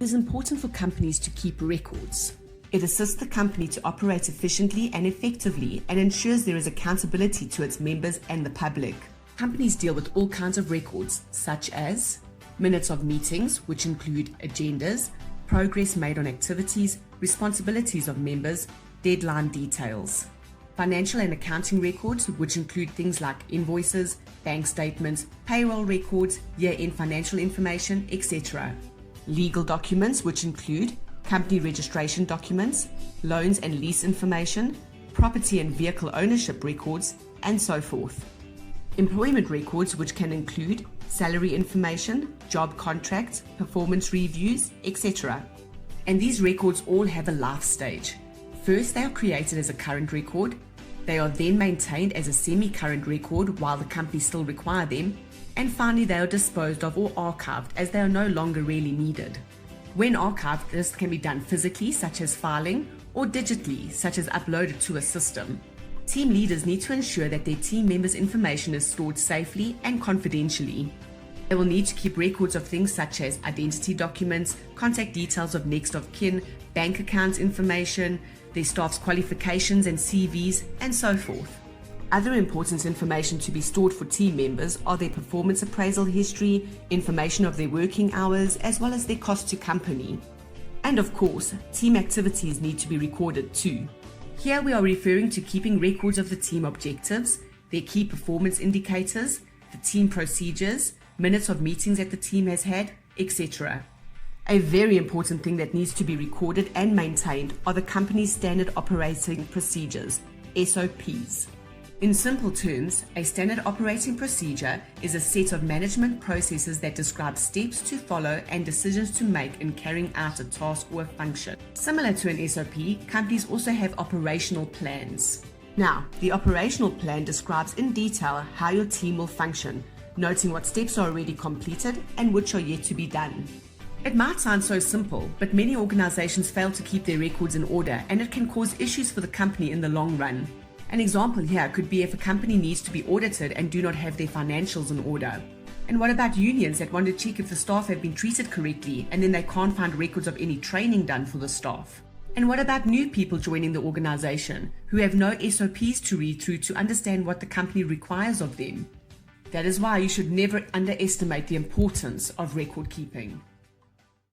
It is important for companies to keep records. It assists the company to operate efficiently and effectively and ensures there is accountability to its members and the public. Companies deal with all kinds of records, such as minutes of meetings, which include agendas, progress made on activities, responsibilities of members, deadline details. Financial and accounting records, which include things like invoices, bank statements, payroll records, year-end financial information, etc. Legal documents, which include company registration documents, loans and lease information, property and vehicle ownership records, and so forth. Employment records, which can include salary information, job contracts, performance reviews, etc. And these records all have a life stage. First, they are created as a current record. They are then maintained as a semi-current record while the company still requires them. And finally, they are disposed of or archived as they are no longer really needed. When archived, this can be done physically, such as filing, or digitally, such as uploaded to a system. Team leaders need to ensure that their team members' information is stored safely and confidentially. They will need to keep records of things such as identity documents, contact details of next of kin, bank accounts information, their staff's qualifications and CVs, and so forth. Other important information to be stored for team members are their performance appraisal history, information of their working hours, as well as their cost to company. And of course, team activities need to be recorded too. Here we are referring to keeping records of the team objectives, their key performance indicators, the team procedures, minutes of meetings that the team has had, etc. A very important thing that needs to be recorded and maintained are the company's standard operating procedures, SOPs. In simple terms, a standard operating procedure is a set of management processes that describe steps to follow and decisions to make in carrying out a task or a function. Similar to an SOP, companies also have operational plans. Now, the operational plan describes in detail how your team will function, noting what steps are already completed and which are yet to be done. It might sound so simple, but many organizations fail to keep their records in order, and it can cause issues for the company in the long run. An example here could be if a company needs to be audited and do not have their financials in order. And what about unions that want to check if the staff have been treated correctly and then they can't find records of any training done for the staff? And what about new people joining the organization who have no SOPs to read through to understand what the company requires of them? That is why you should never underestimate the importance of record keeping.